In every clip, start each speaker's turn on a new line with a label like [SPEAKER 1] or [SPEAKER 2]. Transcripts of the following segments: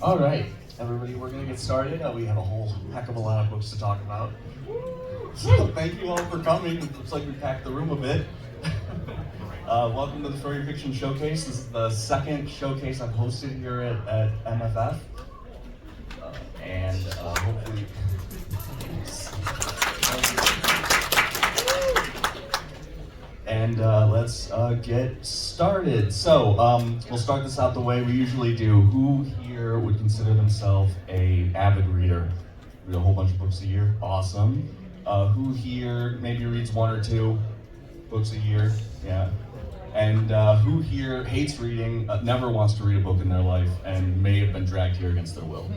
[SPEAKER 1] All right, everybody, we're gonna get started. We have a whole heck of a lot of books to talk about. So thank you all for coming. It looks like we packed the room a bit. Welcome to the Furry Fiction Showcase. This is the second showcase I've hosted here at MFF. And hopefully... And let's get started. So we'll start this out the way we usually do. Who here would consider themselves a avid reader? Read a whole bunch of books a year? Awesome. Who here maybe reads one or two books a year? Yeah. And who here hates reading, never wants to read a book in their life, and may have been dragged here against their will?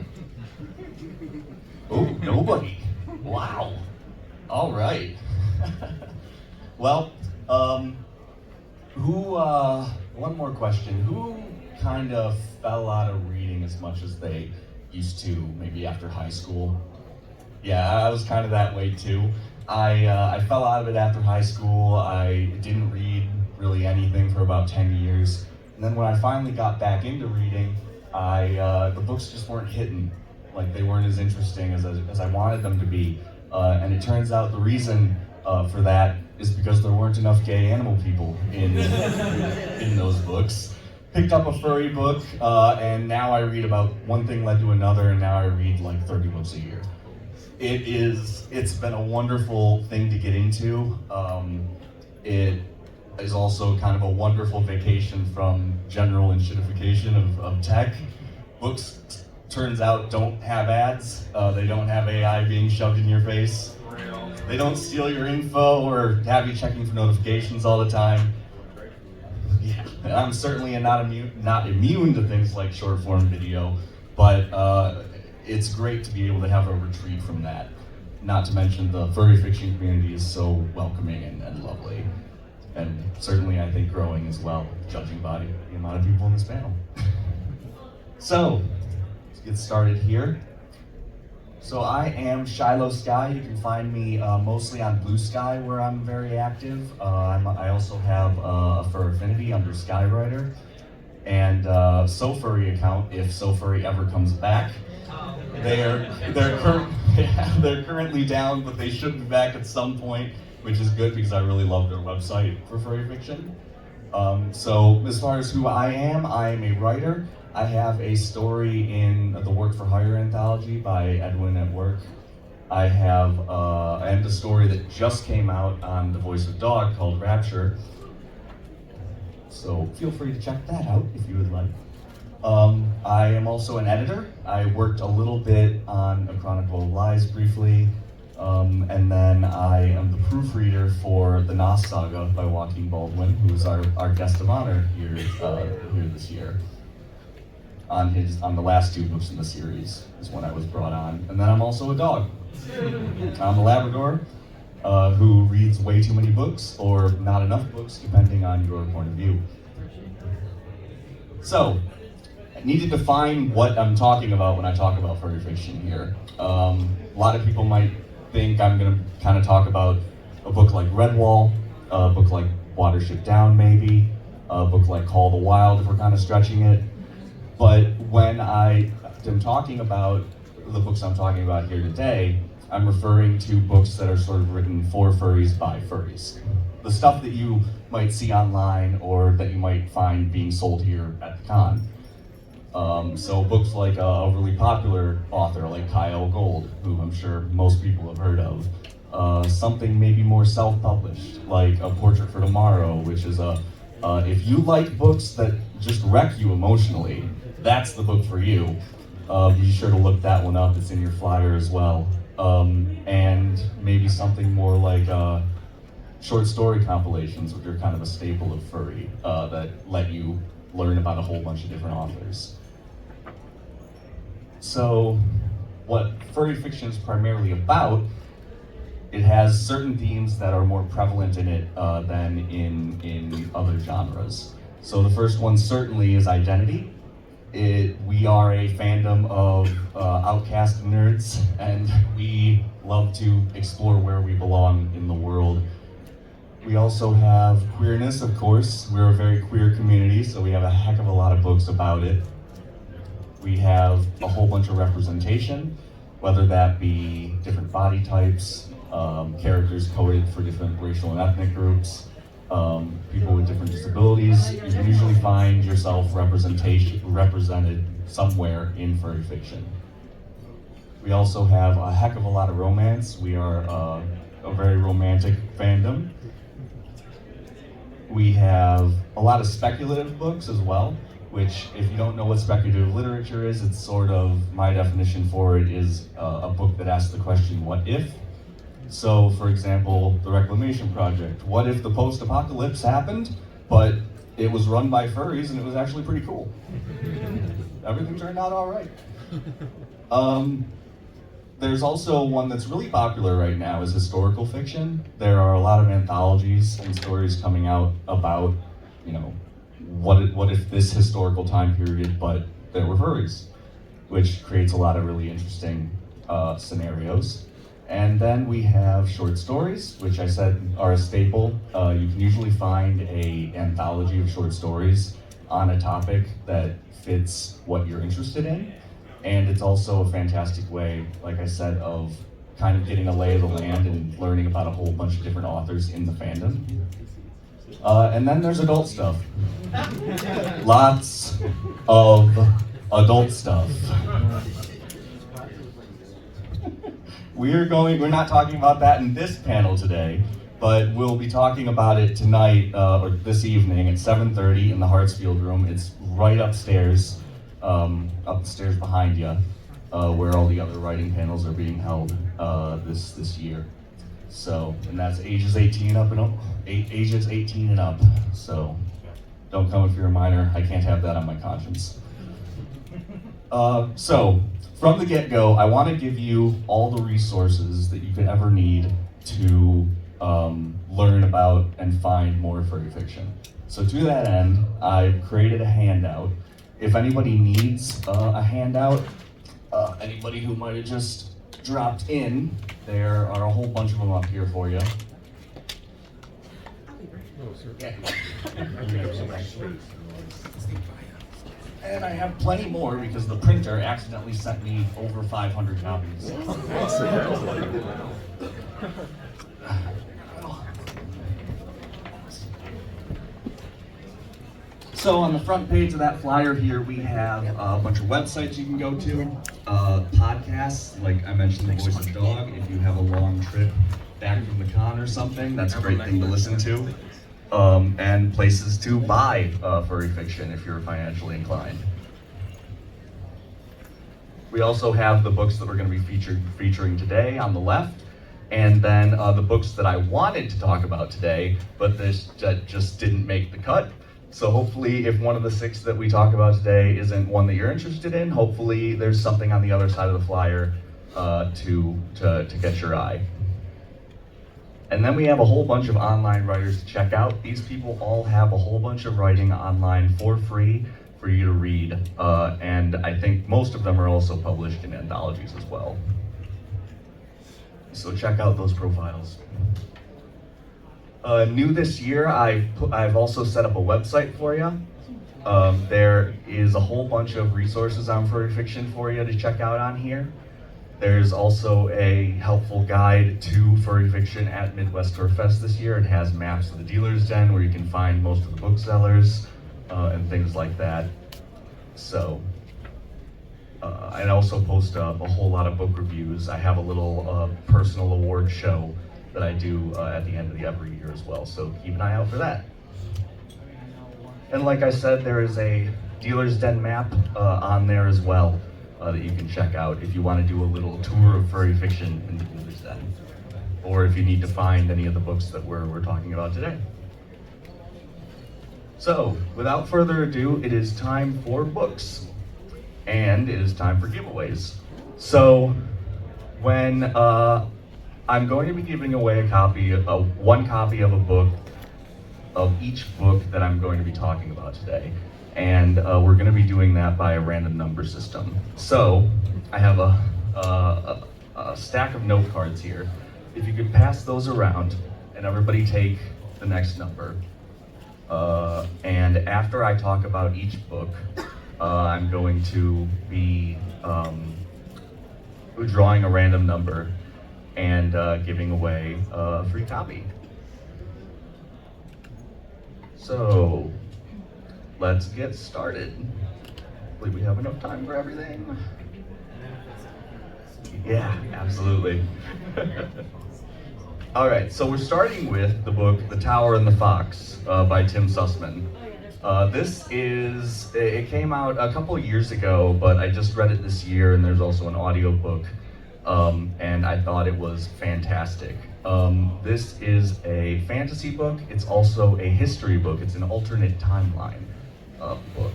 [SPEAKER 1] Oh, nobody. Wow. All right. Well, one more question. Who kind of fell out of reading as much as they used to, maybe after high school? Yeah, I was kind of that way too. I fell out of it after high school. I didn't read really anything for about 10 years. And then when I finally got back into reading, the books just weren't hitting. Like, they weren't as interesting as I wanted them to be. And it turns out the reason for that is because there weren't enough gay animal people in those books. Picked up a furry book, and now I read about one thing led to another, and now I read like 30 books a year. It's been a wonderful thing to get into. It is also kind of a wonderful vacation from general shitification of tech. Books, turns out, don't have ads. They don't have AI being shoved in your face. They don't steal your info or have you checking for notifications all the time. Yeah, I'm certainly not immune to things like short form video, but it's great to be able to have a retreat from that. Not to mention the furry fiction community is so welcoming and lovely. And certainly I think growing as well, judging by the amount of people in this panel. So, let's get started here. So I am Shiloh Sky. You can find me mostly on Blue Sky, where I'm very active. I also have a Fur Affinity under Skywriter, and SoFurry account if SoFurry ever comes back. They're currently down, but they should be back at some point, which is good because I really love their website for furry fiction. So as far as who I am a writer. I have a story in the Work for Hire anthology by Edwin at Work. I have and a story that just came out on The Voice of Dog called Rapture. So feel free to check that out if you would like. I am also an editor. I worked a little bit on A Chronicle of Lies briefly, and then I am the proofreader for The Nos Saga by Joaquin Baldwin, who is our guest of honor here this year. On the last two books in the series is when I was brought on. And then I'm also a dog. I'm a Labrador who reads way too many books or not enough books, depending on your point of view. So, I need to define what I'm talking about when I talk about furry fiction here. A lot of people might think I'm going to kind of talk about a book like Redwall, a book like Watership Down maybe, a book like Call of the Wild if we're kind of stretching it. But when I am talking about the books I'm talking about here today, I'm referring to books that are sort of written for furries by furries. The stuff that you might see online or that you might find being sold here at the con. So books like a really popular author like Kyle Gold, who I'm sure most people have heard of. Something maybe more self-published, like A Portrait for Tomorrow, which is if you like books that just wreck you emotionally, that's the book for you. Be sure to look that one up, it's in your flyer as well. And maybe something more like short story compilations, which are kind of a staple of furry, that let you learn about a whole bunch of different authors. So, what furry fiction is primarily about, it has certain themes that are more prevalent in it than in other genres. So the first one certainly is identity. We are a fandom of outcast nerds, and we love to explore where we belong in the world. We also have queerness, of course. We're a very queer community, so we have a heck of a lot of books about it. We have a whole bunch of representation, whether that be different body types, characters coded for different racial and ethnic groups, people with different disabilities. You can usually find yourself represented somewhere in furry fiction. We also have a heck of a lot of romance. We are a very romantic fandom. We have a lot of speculative books as well, which, if you don't know what speculative literature is, it's sort of, my definition for it is a book that asks the question, what if? So, for example, the Reclamation Project. What if the post-apocalypse happened, but it was run by furries and it was actually pretty cool? Everything turned out all right. There's also one that's really popular right now is historical fiction. There are a lot of anthologies and stories coming out about, you know, what if this historical time period, but there were furries, which creates a lot of really interesting scenarios. And then we have short stories, which I said are a staple. You can usually find an anthology of short stories on a topic that fits what you're interested in. And it's also a fantastic way, like I said, of kind of getting a lay of the land and learning about a whole bunch of different authors in the fandom. And then there's adult stuff. Lots of adult stuff. We're not talking about that in this panel today, but we'll be talking about it tonight, or this evening at 7:30 in the Hartsfield room. It's right upstairs, up the stairs behind you, where all the other writing panels are being held this year. So, and that's ages 18 up and up, ages 18 and up. So, don't come if you're a minor. I can't have that on my conscience. So, from the get-go, I want to give you all the resources that you could ever need to learn about and find more furry fiction. So to that end, I've created a handout. If anybody needs a handout, anybody who might have just dropped in, there are a whole bunch of them up here for you. Yeah. And I have plenty more because the printer accidentally sent me over 500 copies. So on the front page of that flyer here, we have a bunch of websites you can go to, podcasts, like I mentioned, The Voice of Dog. If you have a long trip back from the con or something, that's a great thing to listen to. And places to buy furry fiction if you're financially inclined. We also have the books that we're going to be featuring today on the left, and then the books that I wanted to talk about today, but this just didn't make the cut. So hopefully, if one of the 6 that we talk about today isn't one that you're interested in, hopefully there's something on the other side of the flyer to get your eye. And then we have a whole bunch of online writers to check out. These people all have a whole bunch of writing online for free for you to read. And I think most of them are also published in anthologies as well. So check out those profiles. New this year, I've also set up a website for you. There is a whole bunch of resources on furry fiction for you to check out on here. There's also a helpful guide to furry fiction at Midwest FurFest this year. It has maps of the dealer's den where you can find most of the booksellers and things like that. So, I also post up a whole lot of book reviews. I have a little personal award show that I do at the end of every year as well. So keep an eye out for that. And like I said, there is a dealer's den map on there as well. That you can check out if you want to do a little tour of furry fiction in the dealer's den, or if you need to find any of the books that we're talking about today. So, without further ado, it is time for books, and it is time for giveaways. So, when I'm going to be giving away one copy of a book, of each book that I'm going to be talking about today. And we're going to be doing that by a random number system. So I have a stack of note cards here. If you could pass those around and everybody take the next number. And after I talk about each book, I'm going to be drawing a random number and giving away a free copy. So, let's get started. Hopefully we have enough time for everything. Yeah, absolutely. All right, so we're starting with the book The Tower and the Fox by Tim Sussman. It came out a couple of years ago, but I just read it this year, and there's also an audiobook, and I thought it was fantastic. This is a fantasy book. It's also a history book. It's an alternate timeline book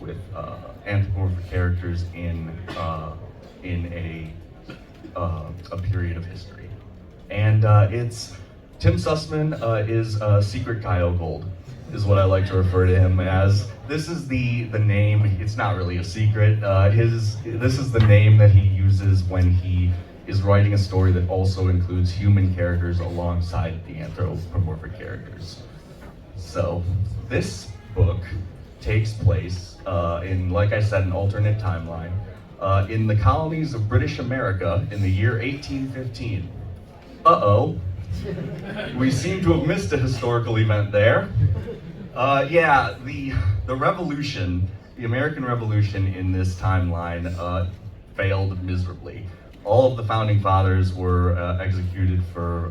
[SPEAKER 1] with anthropomorphic characters in a period of history. And Tim Sussman is Secret Kyle Gold, is what I like to refer to him as. This is the name. It's not really a secret. This is the name that he uses when he is writing a story that also includes human characters alongside the anthropomorphic characters. So this book takes place in, like I said, an alternate timeline in the colonies of British America in the year 1815. Uh-oh. We seem to have missed a historical event there. Yeah, the revolution, the American Revolution in this timeline failed miserably. All of the founding fathers were executed for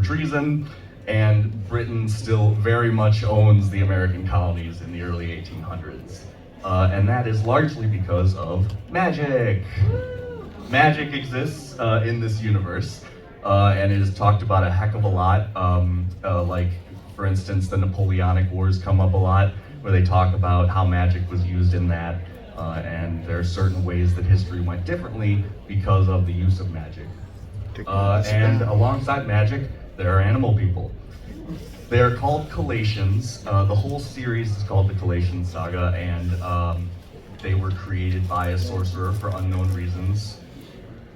[SPEAKER 1] treason, and Britain still very much owns the American colonies in the early 1800s. And that is largely because of magic. Magic exists in this universe, and it is talked about a heck of a lot. Like, for instance, the Napoleonic Wars come up a lot, where they talk about how magic was used in that, and there are certain ways that history went differently because of the use of magic. And alongside magic, there are animal people. They are called Collations. The whole series is called the Collation Saga, and they were created by a sorcerer for unknown reasons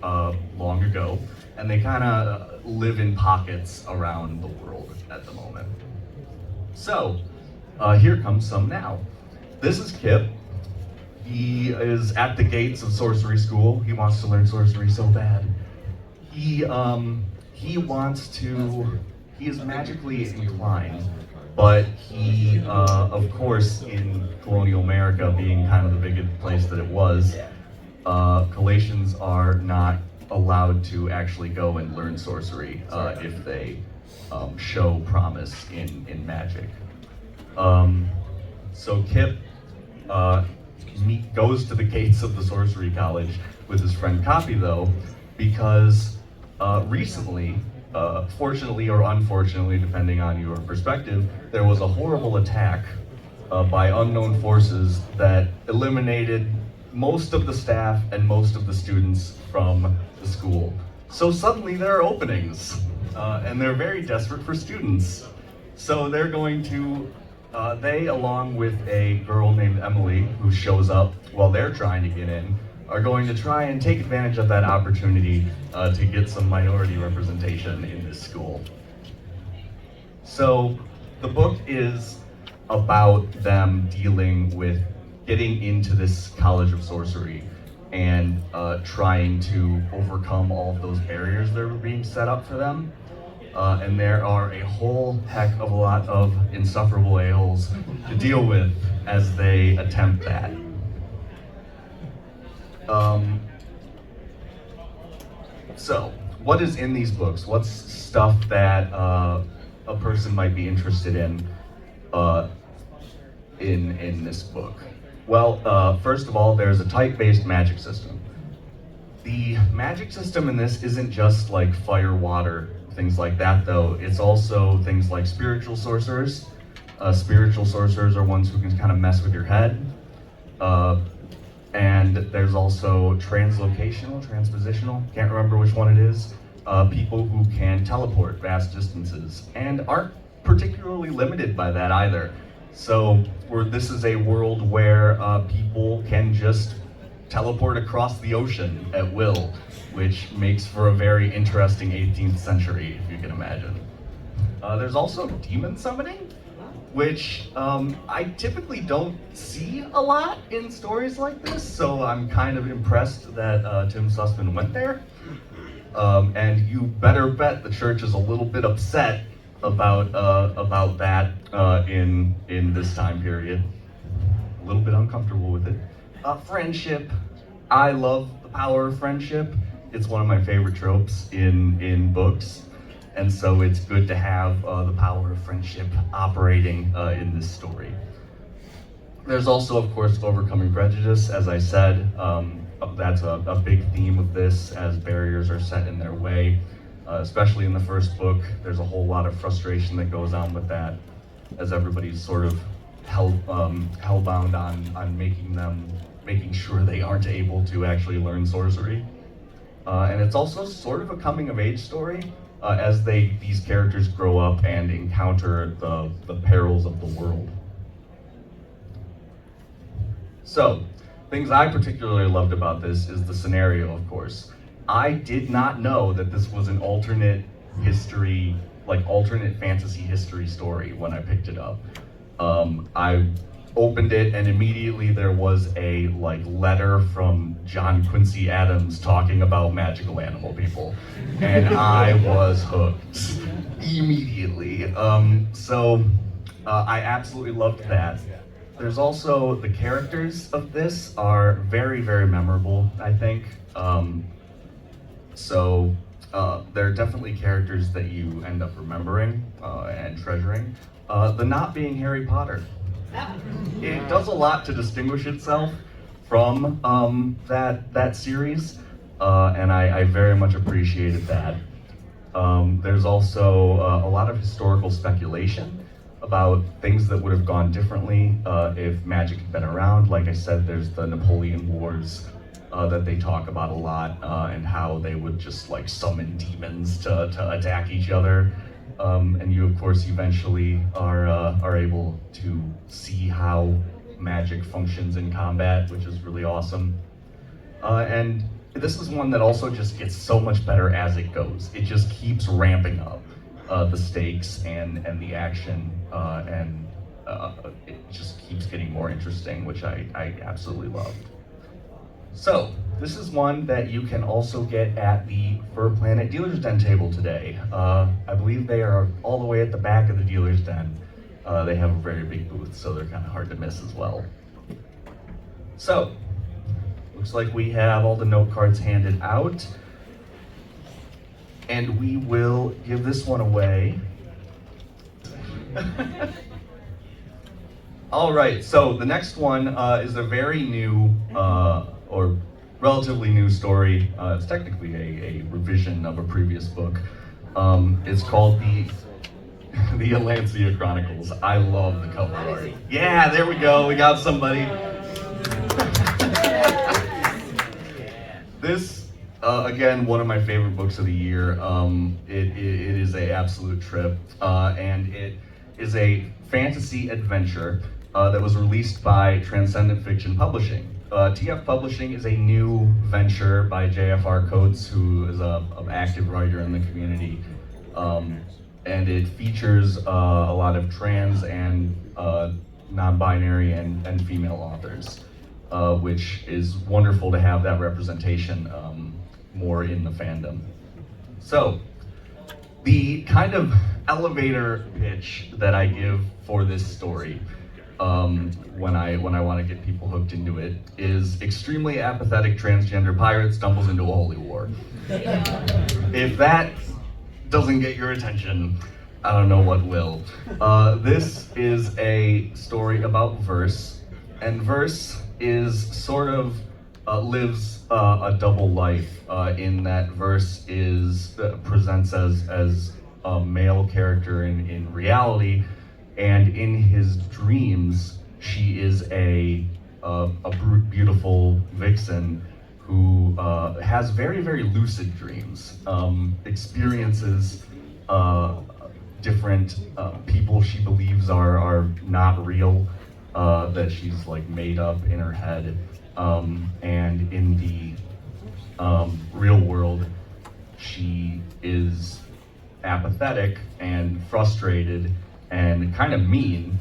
[SPEAKER 1] long ago, and they kind of live in pockets around the world at the moment. So, here comes some now. This is Kip. He is at the gates of sorcery school. He wants to learn sorcery so bad. He is magically inclined, but he, of course, in colonial America, being kind of the big place that it was, Collations are not allowed to actually go and learn sorcery if they show promise in magic. So Kip goes to the gates of the sorcery college with his friend Copy, though, because recently, fortunately or unfortunately, depending on your perspective, there was a horrible attack by unknown forces that eliminated most of the staff and most of the students from the school. So suddenly there are openings, and they're very desperate for students. So they're going to, they, along with a girl named Emily, who shows up while they're trying to get in, are going to try and take advantage of that opportunity to get some minority representation in this school. So the book is about them dealing with getting into this College of Sorcery and trying to overcome all of those barriers that were being set up for them. And there are a whole heck of a lot of insufferable a-holes to deal with as they attempt that. So, what is in these books? What's stuff that a person might be interested in this book? Well, first of all, there's a type-based magic system. The magic system in this isn't just like fire, water, things like that, though. It's also things like spiritual sorcerers. Spiritual sorcerers are ones who can kind of mess with your head. And there's also transpositional, can't remember which one it is. People who can teleport vast distances and aren't particularly limited by that either. So this is a world where people can just teleport across the ocean at will, which makes for a very interesting 18th century, if you can imagine. There's also demon summoning. which I typically don't see a lot in stories like this, so I'm kind of impressed that Tim Sussman went there. And you better bet the church is a little bit upset about that in this time period. A little bit uncomfortable with it. Friendship. I love the power of friendship. It's one of my favorite tropes in books. And so it's good to have the power of friendship operating in this story. There's also, of course, overcoming prejudice, as I said. That's a big theme of this as barriers are set in their way. Especially in the first book, there's a whole lot of frustration that goes on with that, as everybody's sort of hellbound on making sure they aren't able to actually learn sorcery. And it's also sort of a coming of age story as these characters grow up and encounter the perils of the world. So, things I particularly loved about this is the scenario, of course. I did not know that this was an alternate history, like alternate fantasy history story when I picked it up. I opened it and immediately there was a letter from John Quincy Adams talking about magical animal people, and I was hooked immediately. So I absolutely loved that. There's also the characters of this are very, very memorable, I think. So they're definitely characters that you end up remembering and treasuring. The not being Harry Potter. It does a lot to distinguish itself from that series, and I very much appreciated that. There's also a lot of historical speculation about things that would have gone differently if magic had been around. Like I said, there's the Napoleon Wars that they talk about a lot, and how they would just summon demons to attack each other. And you, of course, eventually are able to see how magic functions in combat, which is really awesome. And this is one that also just gets so much better as it goes. It just keeps ramping up the stakes and the action, and it just keeps getting more interesting, which I absolutely loved. So, this is one that you can also get at the Fur Planet Dealer's Den table today. I believe they are all the way at the back of the Dealer's Den. They have a very big booth, so they're kind of hard to miss as well. So, looks like we have all the note cards handed out. And we will give this one away. All right, so the next one is a very new, or relatively new story. It's technically a revision of a previous book. It's called the Alancia Chronicles. I love the cover art. Yeah, there we go. We got somebody. This, again, one of my favorite books of the year. It is an absolute trip, and it is a fantasy adventure that was released by Transcendent Fiction Publishing. TF Publishing is a new venture by J.F.R. Coates, who is an active writer in the community. And it features a lot of trans and non-binary and female authors, which is wonderful to have that representation more in the fandom. So, the kind of elevator pitch that I give for this story when I want to get people hooked into it is extremely apathetic transgender pirate stumbles into a holy war. If that doesn't get your attention, I don't know what will. This is a story about verse, and verse is sort of lives a double life in that verse presents as a male character in reality, and in his dreams she is a beautiful vixen who has very, very lucid dreams, experiences different people she believes are not real, that she's made up in her head, and in the real world she is apathetic and frustrated and kind of mean,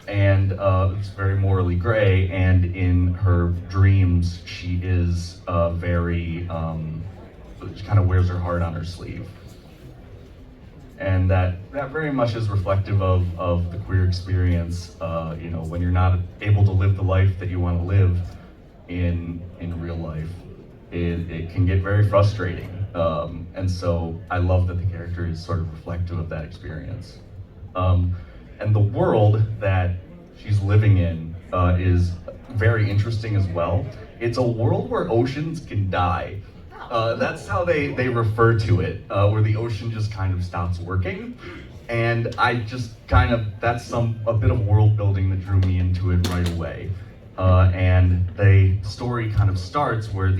[SPEAKER 1] and it's very morally gray, and in her dreams she is very, she kind of wears her heart on her sleeve. And that very much is reflective of the queer experience, when you're not able to live the life that you want to live in real life, it can get very frustrating. And so I love that the character is sort of reflective of that experience. And the world that she's living in is very interesting as well. It's a world where oceans can die. That's how they refer to it, where the ocean just kind of stops working. And I just that's a bit of world building that drew me into it right away. And the story kind of starts where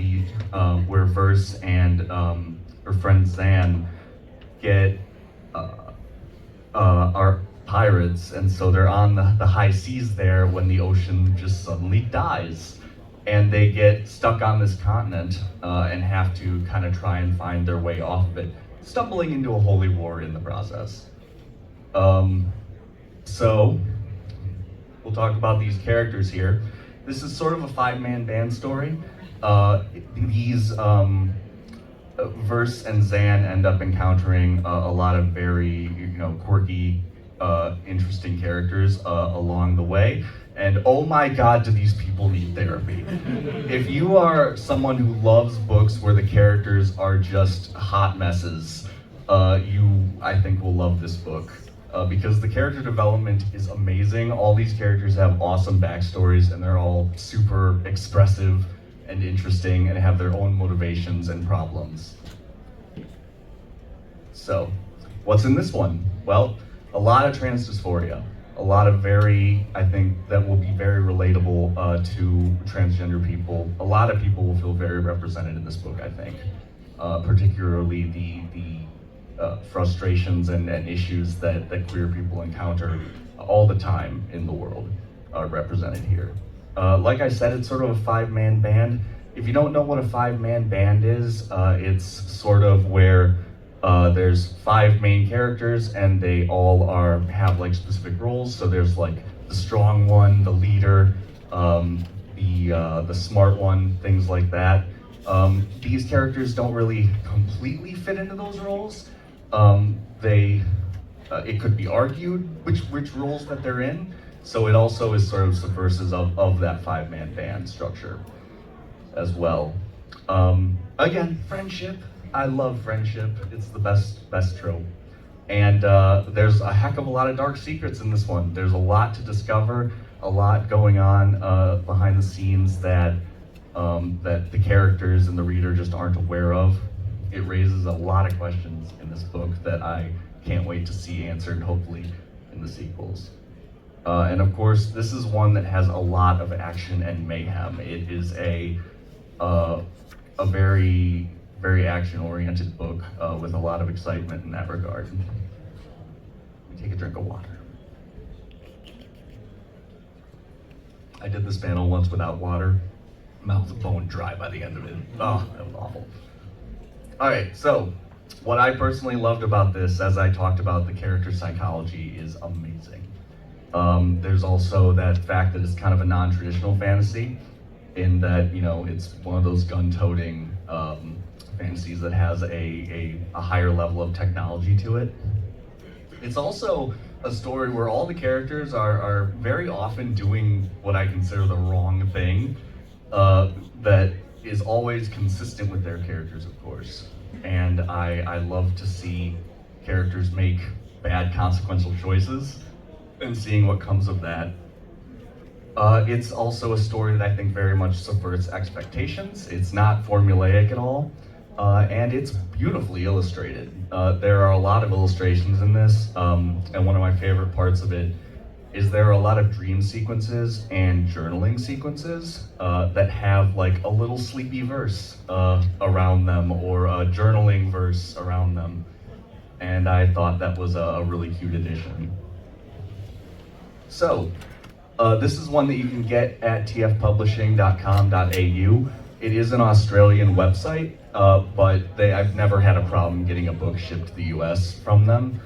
[SPEAKER 1] where Verse and her friend Zan are pirates, and so they're on the high seas there when the ocean just suddenly dies. And they get stuck on this continent and have to kind of try and find their way off of it, stumbling into a holy war in the process. So we'll talk about these characters here. This is sort of a five-man band story. These Verse and Zan end up encountering a lot of very quirky, interesting characters along the way. And oh my God, do these people need therapy. If you are someone who loves books where the characters are just hot messes, you, I think, will love this book. Because the character development is amazing. All these characters have awesome backstories, and they're all super expressive and interesting and have their own motivations and problems. So, what's in this one? Well, a lot of trans dysphoria. A lot of I think that will be very relatable to transgender people. A lot of people will feel very represented in this book, I think. Particularly the frustrations and issues that queer people encounter all the time in the world are represented here. Like I said, it's sort of a five-man band. If you don't know what a five-man band is, it's sort of where there's five main characters and they all have like specific roles. So there's like the strong one, the leader, the smart one, things like that. These characters don't really completely fit into those roles. It could be argued which roles that they're in. So it also is sort of subversive of that five-man band structure as well. Again, friendship. I love friendship. It's the best trope. And there's a heck of a lot of dark secrets in this one. There's a lot to discover, a lot going on behind the scenes that the characters and the reader just aren't aware of. It raises a lot of questions in this book that I can't wait to see answered, hopefully, in the sequels. And of course, this is one that has a lot of action and mayhem. It is a very, very action-oriented book with a lot of excitement in that regard. Let me take a drink of water. I did this panel once without water. Mouth bone dry by the end of it. Oh, that was awful. All right, so what I personally loved about this, as I talked about, the character psychology is amazing. There's also that fact that it's kind of a non-traditional fantasy, in that it's one of those gun-toting fantasies that has a higher level of technology to it. It's also a story where all the characters are very often doing what I consider the wrong thing, that is always consistent with their characters, of course. And I love to see characters make bad consequential choices and seeing what comes of that. It's also a story that I think very much subverts expectations. It's not formulaic at all, and it's beautifully illustrated. There are a lot of illustrations in this, and one of my favorite parts of it is there are a lot of dream sequences and journaling sequences that have like a little sleepy verse around them, or a journaling verse around them. And I thought that was a really cute addition. So, this is one that you can get at tfpublishing.com.au. It is an Australian website, but I've never had a problem getting a book shipped to the US from them.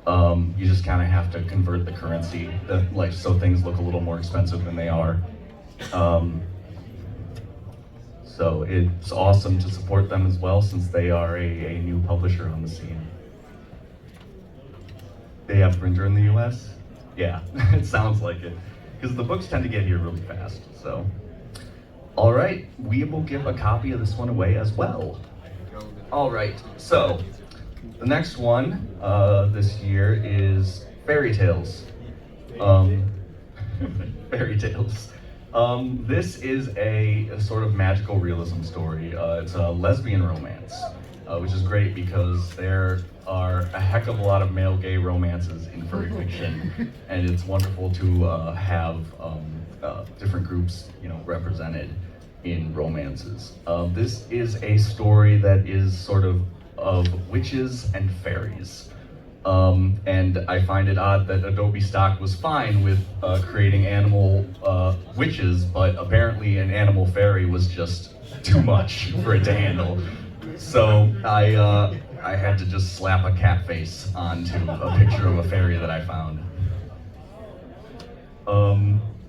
[SPEAKER 1] You just kind of have to convert the currency, like so things look a little more expensive than they are. Um, so it's awesome to support them as well, since they are a new publisher on the scene. They have printer in the U.S. Yeah, it sounds like it, because the books tend to get here really fast. So, all right, we will give a copy of this one away as well. All right, so the next one this year is Fairy Tales. Fairy Tales. This is a sort of magical realism story. It's a lesbian romance, which is great because there are a heck of a lot of male gay romances in furry fiction, and it's wonderful to have different groups, represented in romances. This is a story that is sort of witches and fairies. And I find it odd that Adobe Stock was fine with creating animal witches, but apparently an animal fairy was just too much for it to handle. So I had to just slap a cat face onto a picture of a fairy that I found.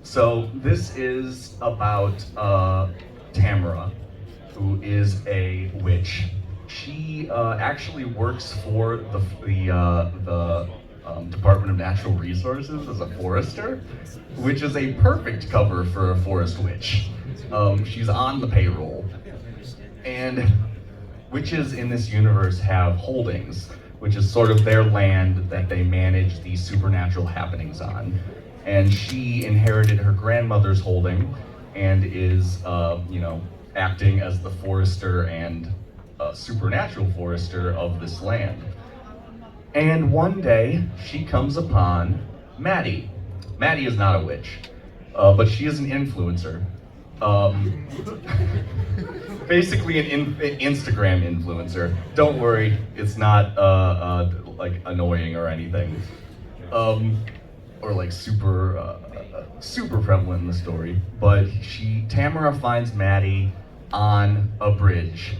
[SPEAKER 1] So this is about Tamara, who is a witch. She actually works for the Department of Natural Resources as a forester, which is a perfect cover for a forest witch. She's on the payroll. And witches in this universe have holdings, which is sort of their land that they manage these supernatural happenings on. And she inherited her grandmother's holding and is, acting as the forester and supernatural forester of this land. And one day, she comes upon Maddie. Maddie is not a witch, but she is an influencer. Basically an Instagram influencer. Don't worry, it's not like annoying or anything. Or like super prevalent in the story. But Tamara finds Maddie on a bridge,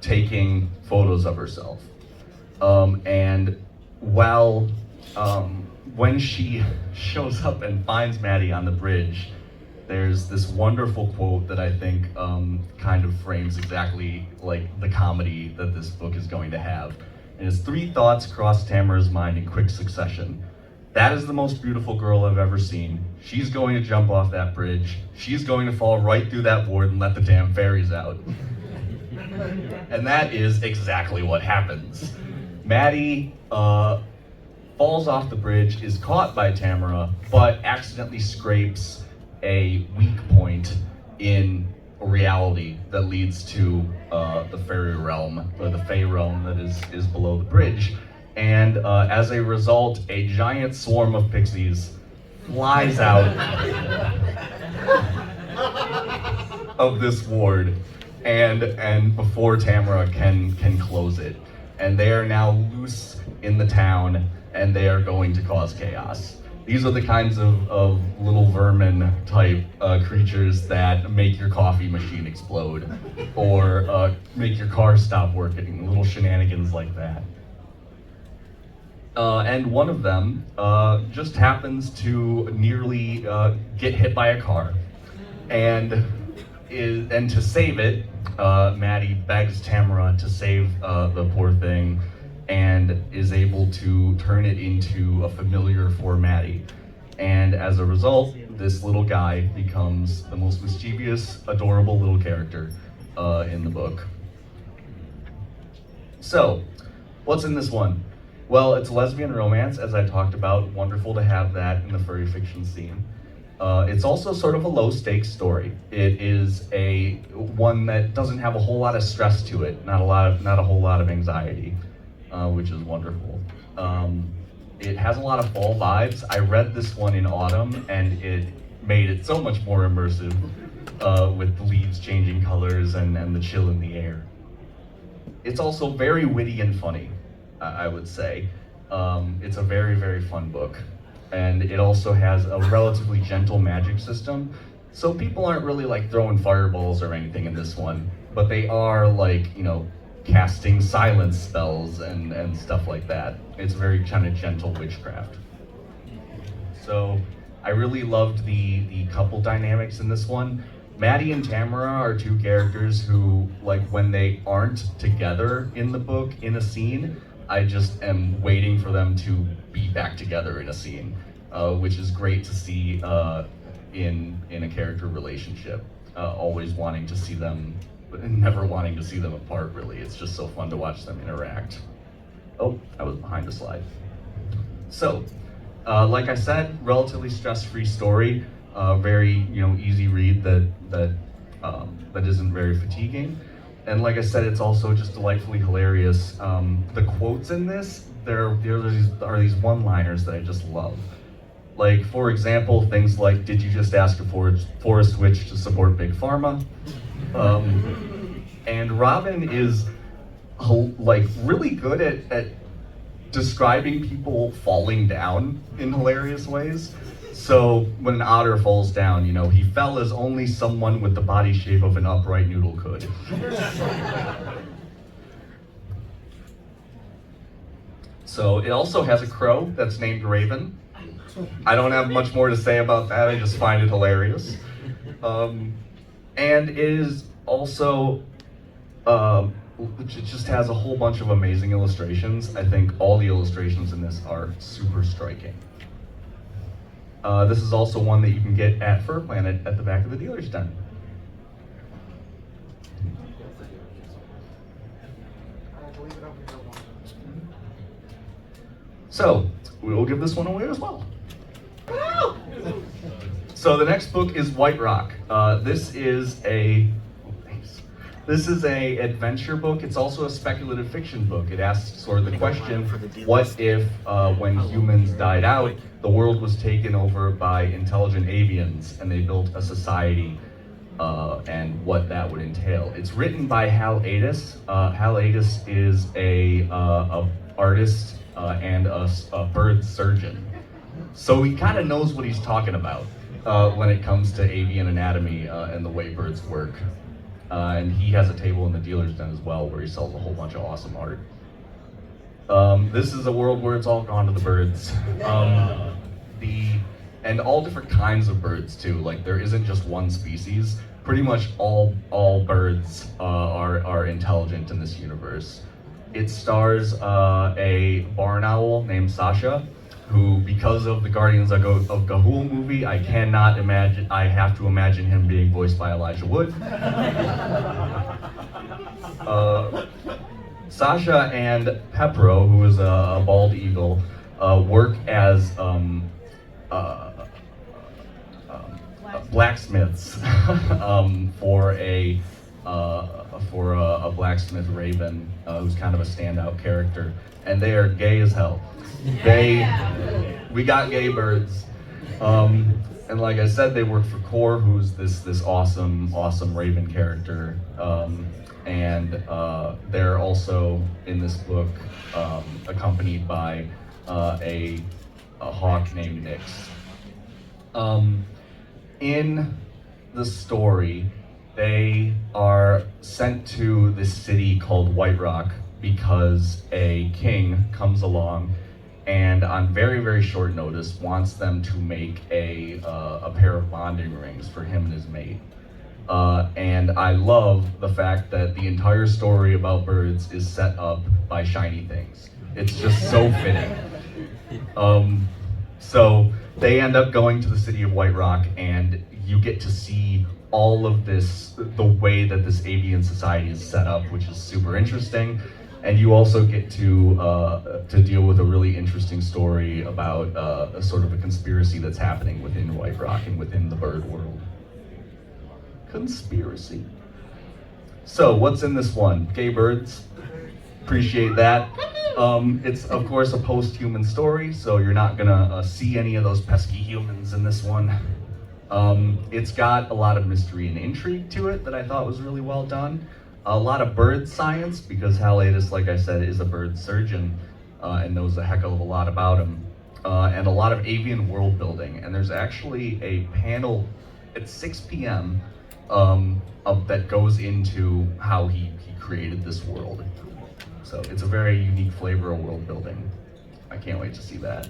[SPEAKER 1] taking photos of herself. And when she shows up and finds Maddie on the bridge, there's this wonderful quote that I think kind of frames exactly like the comedy that this book is going to have. And it's 3 thoughts cross Tamara's mind in quick succession. That is the most beautiful girl I've ever seen. She's going to jump off that bridge. She's going to fall right through that board and let the damn fairies out. And that is exactly what happens. Maddie falls off the bridge, is caught by Tamara, but accidentally scrapes a weak point in reality that leads to the fairy realm, or the fae realm that is below the bridge. And as a result, a giant swarm of pixies flies out of this ward, and before Tamara can close it. And they are now loose in the town, and they are going to cause chaos. These are the kinds of little vermin type creatures that make your coffee machine explode, or make your car stop working, little shenanigans like that. And one of them just happens to nearly get hit by a car. And to save it, Maddie begs Tamara to save the poor thing, and is able to turn it into a familiar for Maddie. And as a result, this little guy becomes the most mischievous, adorable little character in the book. So, what's in this one? Well, it's a lesbian romance, as I talked about. Wonderful to have that in the furry fiction scene. It's also sort of a low-stakes story. It is one that doesn't have a whole lot of stress to it, not a whole lot of anxiety. Which is wonderful. It has a lot of fall vibes. I read this one in autumn, and it made it so much more immersive with the leaves changing colors and the chill in the air. It's also very witty and funny, I would say. It's a very, very fun book. And it also has a relatively gentle magic system. So people aren't really like throwing fireballs or anything in this one, but they are like, casting silence spells and stuff like that. It's very kind of gentle witchcraft. So I really loved the couple dynamics in this one. Maddie and Tamara are two characters who, like, when they aren't together in the book in a scene, I just am waiting for them to be back together in a scene, which is great to see in a character relationship. Always wanting to see them, but never wanting to see them apart, really. It's just so fun to watch them interact. Oh, I was behind a slide. So, like I said, relatively stress-free story. Very, easy read that isn't very fatiguing. And like I said, it's also just delightfully hilarious. The quotes in this, there are these one-liners that I just love. Like, for example, things like, "Did you just ask a forest witch to support Big Pharma?" And Robin is like really good at describing people falling down in hilarious ways. So when an otter falls down, he fell as only someone with the body shape of an upright noodle could. So it also has a crow that's named Raven. I don't have much more to say about that, I just find it hilarious. And it is also, it just has a whole bunch of amazing illustrations. I think all the illustrations in this are super striking. This is also one that you can get at Fur Planet at the back of the dealer's den. So, we will give this one away as well. So the next book is White Rock. This is a adventure book. It's also a speculative fiction book. It asks sort of the question, what if when humans died out, the world was taken over by intelligent avians and they built a society, and what that would entail. It's written by Hal Adas. Hal Adas is a artist and a bird surgeon. So he kind of knows what he's talking about when it comes to avian anatomy and the way birds work. And he has a table in the dealer's den as well where he sells a whole bunch of awesome art. This is a world where it's all gone to the birds. And all different kinds of birds too. Like, there isn't just one species. Pretty much all birds are intelligent in this universe. It stars a barn owl named Sasha, who, because of the Guardians of Ga'Hoole movie, I have to imagine him being voiced by Elijah Wood. Sasha and Pepro, who is a bald eagle, work as blacksmiths for a blacksmith raven, who's kind of a standout character, and they are gay as hell. We got gay birds, and like I said, they work for Core, who's this awesome raven character, and they're also in this book accompanied by a hawk named Nyx. In the story, they are sent to this city called White Rock because a king comes along and on very, very short notice wants them to make a pair of bonding rings for him and his mate. And I love the fact that the entire story about birds is set up by shiny things. It's just so fitting. So they end up going to the city of White Rock, and you get to see all of this, the way that this avian society is set up, which is super interesting. And you also get to deal with a really interesting story about a sort of a conspiracy that's happening within White Rock and within the bird world. Conspiracy. So what's in this one? Gay birds. Appreciate that. It's of course a post-human story, so you're not gonna see any of those pesky humans in this one. It's got a lot of mystery and intrigue to it that I thought was really well done. A lot of bird science, because Hal Adas, like I said, is a bird surgeon and knows a heck of a lot about them. And a lot of avian world building. And there's actually a panel at 6 p.m. that goes into how he created this world. So it's a very unique flavor of world building. I can't wait to see that.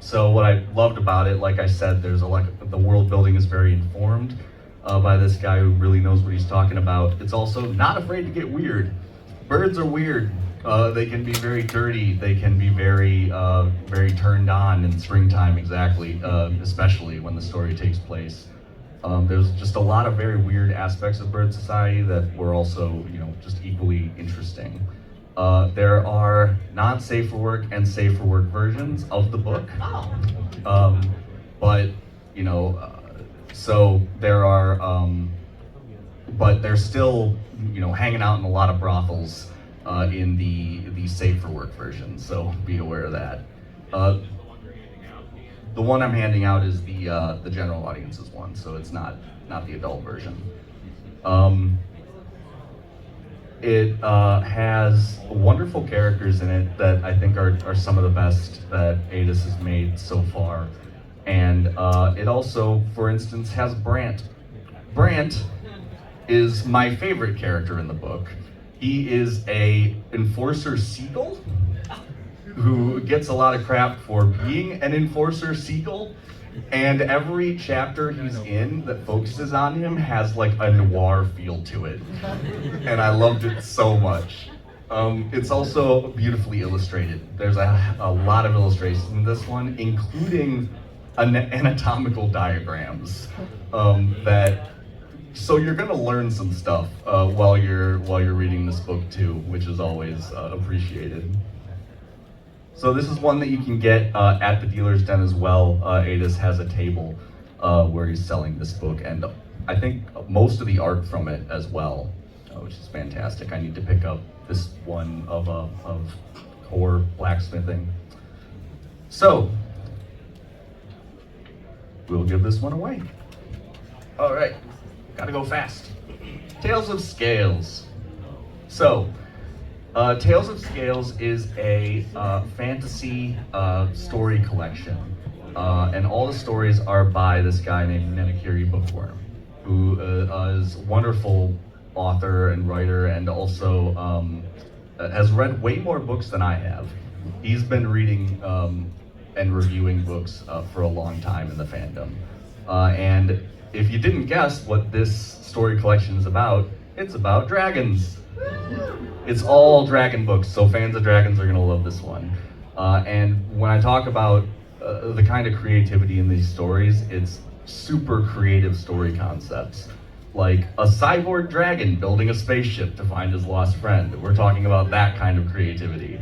[SPEAKER 1] So what I loved about it, like I said, the world building is very informed by this guy who really knows what he's talking about. It's also not afraid to get weird. Birds are weird. They can be very dirty. They can be very, very turned on in springtime, exactly, especially when the story takes place. There's just a lot of very weird aspects of bird society that were also, just equally interesting. There are not safe for work and safe for work versions of the book. But, so there are, but they're still, hanging out in a lot of brothels in the safe for work version, so be aware of that. The one I'm handing out is the general audiences one, so it's not the adult version. It has wonderful characters in it that I think are some of the best that Adis has made so far. And it also, for instance, has Brant. Brant is my favorite character in the book. He is a enforcer seagull who gets a lot of crap for being an enforcer seagull. And every chapter he's in that focuses on him has like a noir feel to it. And I loved it so much. It's also beautifully illustrated. There's a lot of illustrations in this one, including anatomical diagrams so you're gonna learn some stuff while you're reading this book too, which is always appreciated. So this is one that you can get at the dealer's den as well. Adis has a table where he's selling this book, and I think most of the art from it as well, which is fantastic. I need to pick up this one of core blacksmithing. So we'll give this one away. All right, gotta go fast. Tales of Scales. So, Tales of Scales is a fantasy story collection, and all the stories are by this guy named Nenakiri Bookworm, who is a wonderful author and writer, and also has read way more books than I have. He's been reading and reviewing books for a long time in the fandom, and if you didn't guess what this story collection is about, it's about dragons. It's all dragon books, so fans of dragons are gonna love this one. And when I talk about the kind of creativity in these stories, it's super creative story concepts. Like a cyborg dragon building a spaceship to find his lost friend. We're talking about that kind of creativity.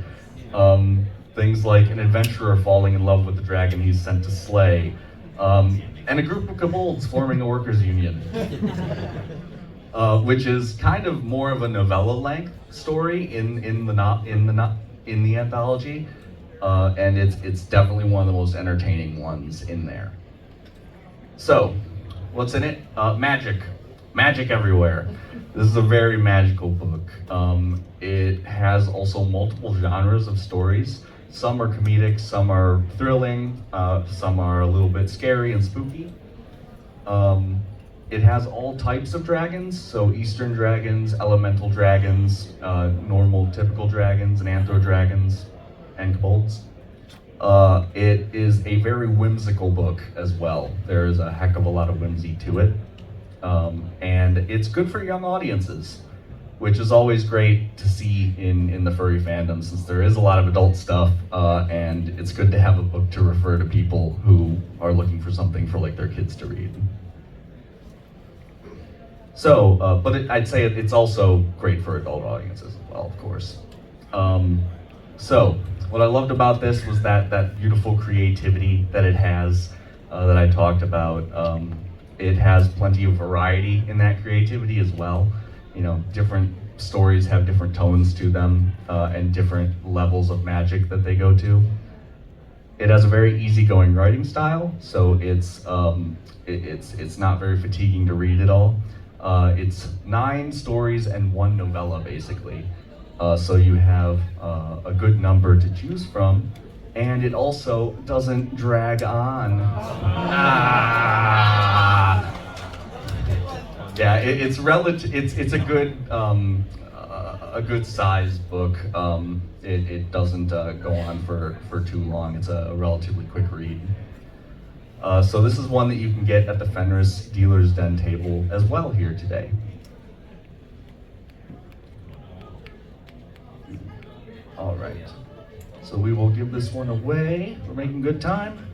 [SPEAKER 1] Things like an adventurer falling in love with the dragon he's sent to slay. And a group of kobolds forming a workers' union. Which is kind of more of a novella-length story in the anthology, and it's definitely one of the most entertaining ones in there. So, what's in it? Magic everywhere. This is a very magical book. It has also multiple genres of stories. Some are comedic, some are thrilling, some are a little bit scary and spooky. It has all types of dragons, so eastern dragons, elemental dragons, normal typical dragons, and anthro dragons, and kobolds. It is a very whimsical book as well. There's a heck of a lot of whimsy to it. And it's good for young audiences, which is always great to see in the furry fandom, since there is a lot of adult stuff, and it's good to have a book to refer to people who are looking for something for like their kids to read. So, but I'd say it's also great for adult audiences as well, of course. So, what I loved about this was that beautiful creativity that it has, that I talked about. It has plenty of variety in that creativity as well. Different stories have different tones to them, and different levels of magic that they go to. It has a very easygoing writing style, so it's not very fatiguing to read at all. It's 9 stories and 1 novella, basically. So you have a good number to choose from, and it also doesn't drag on. Yeah, it's relative. It's a good sized book. It doesn't go on for too long. It's a relatively quick read. So this is one that you can get at the Fenris Dealer's Den table as well here today. All right, so we will give this one away. We're making good time.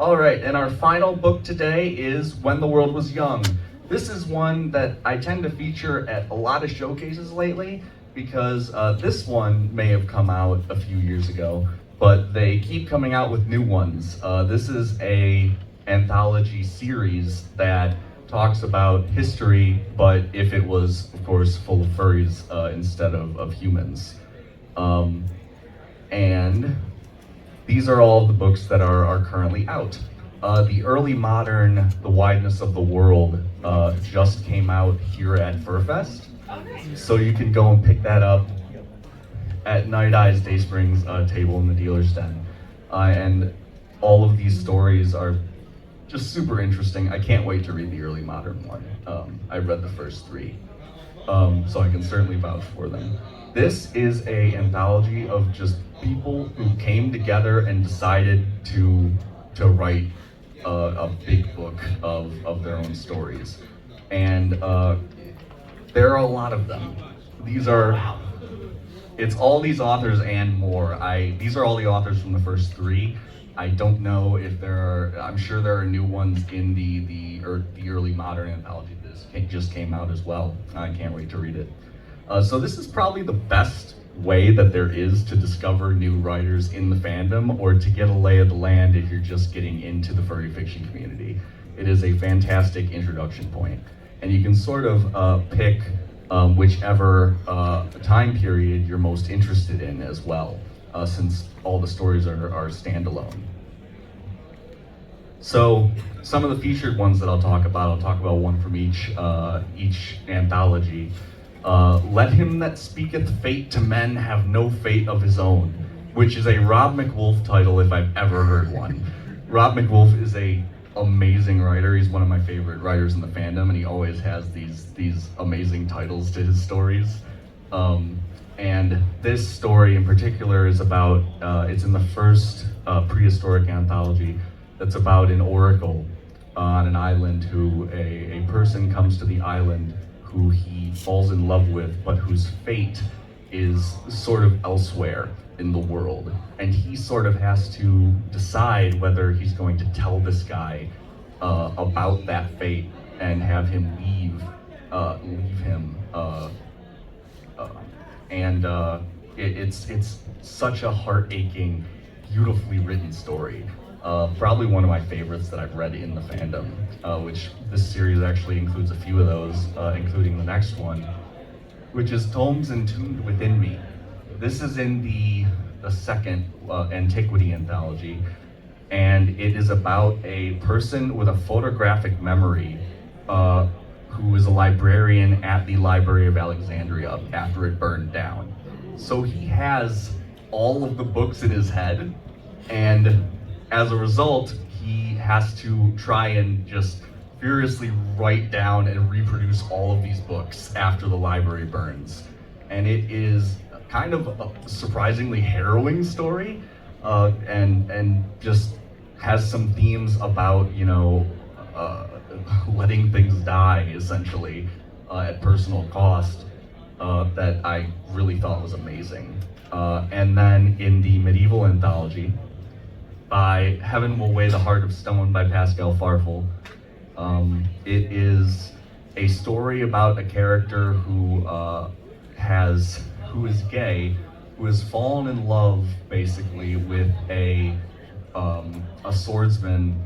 [SPEAKER 1] All right, and our final book today is When the World Was Young. This is one that I tend to feature at a lot of showcases lately because this one may have come out a few years ago, but they keep coming out with new ones. This is a anthology series that talks about history, but if it was, of course, full of furries instead of humans. And these are all of the books that are currently out. The early modern, The Wideness of the World, just came out here at FurFest. So you can go and pick that up at Night Eye's Dayspring's table in the dealer's den. And all of these stories are just super interesting. I can't wait to read the early modern one. I read the first three, so I can certainly vouch for them. This is a anthology of just people who came together and decided to write a big book of their own stories. And there are a lot of them. It's all these authors and more. These are all the authors from the first three. I don't know if I'm sure there are new ones in the early modern anthology that just came out as well. I can't wait to read it. So this is probably the best way that there is to discover new writers in the fandom or to get a lay of the land if you're just getting into the furry fiction community. It is a fantastic introduction point. And you can sort of pick whichever time period you're most interested in as well, since all the stories are standalone. So some of the featured ones that I'll talk about one from each anthology. Let Him That Speaketh Fate to Men Have No Fate of His Own, which is a Rob McWolf title if I've ever heard one. Rob McWolf is a amazing writer. He's one of my favorite writers in the fandom, and he always has these amazing titles to his stories. And this story in particular is about, it's in the first prehistoric anthology that's about an oracle on an island who a person comes to the island who he falls in love with, but whose fate is sort of elsewhere in the world. And he sort of has to decide whether he's going to tell this guy about that fate and have him leave him. It's such a heart-aching, beautifully written story. Probably one of my favorites that I've read in the fandom, which this series actually includes a few of those, including the next one, which is Tomes Entombed Within Me. This is in the second Antiquity anthology, and it is about a person with a photographic memory who is a librarian at the Library of Alexandria after it burned down. So he has all of the books in his head, and as a result, he has to try and just furiously write down and reproduce all of these books after the library burns. And it is kind of a surprisingly harrowing story, and just has some themes about, letting things die, essentially, at personal cost, that I really thought was amazing. And then in the medieval anthology, by Heaven Will Weigh the Heart of Stone by Pascal Farfel. It is a story about a character who is gay, who has fallen in love basically with a swordsman,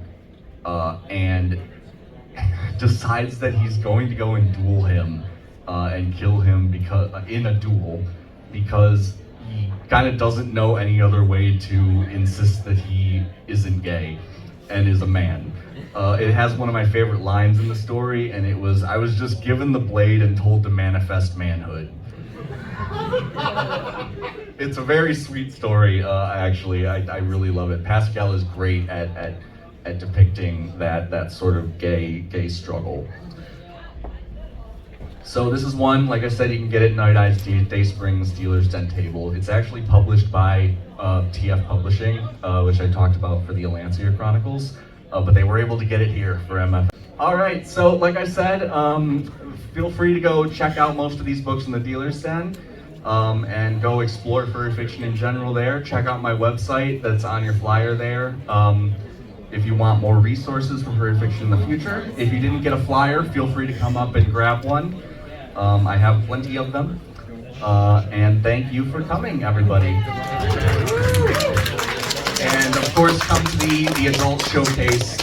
[SPEAKER 1] and decides that he's going to go and duel him and kill him in a duel because he kind of doesn't know any other way to insist that he isn't gay and is a man. It has one of my favorite lines in the story, and it was, "I was just given the blade and told to manifest manhood." It's a very sweet story, actually. I really love it. Pascal is great at depicting that sort of gay struggle. So this is one, like I said, you can get it Night Eyes Day Springs Dealer's Den Table. It's actually published by TF Publishing, which I talked about for the Alancia Chronicles, but they were able to get it here for MF. All right, so like I said, feel free to go check out most of these books in the Dealer's Den, and go explore furry fiction in general there. Check out my website that's on your flyer there. If you want more resources for furry fiction in the future. If you didn't get a flyer, feel free to come up and grab one. I have plenty of them. And thank you for coming, everybody. And of course, come to the adult showcase.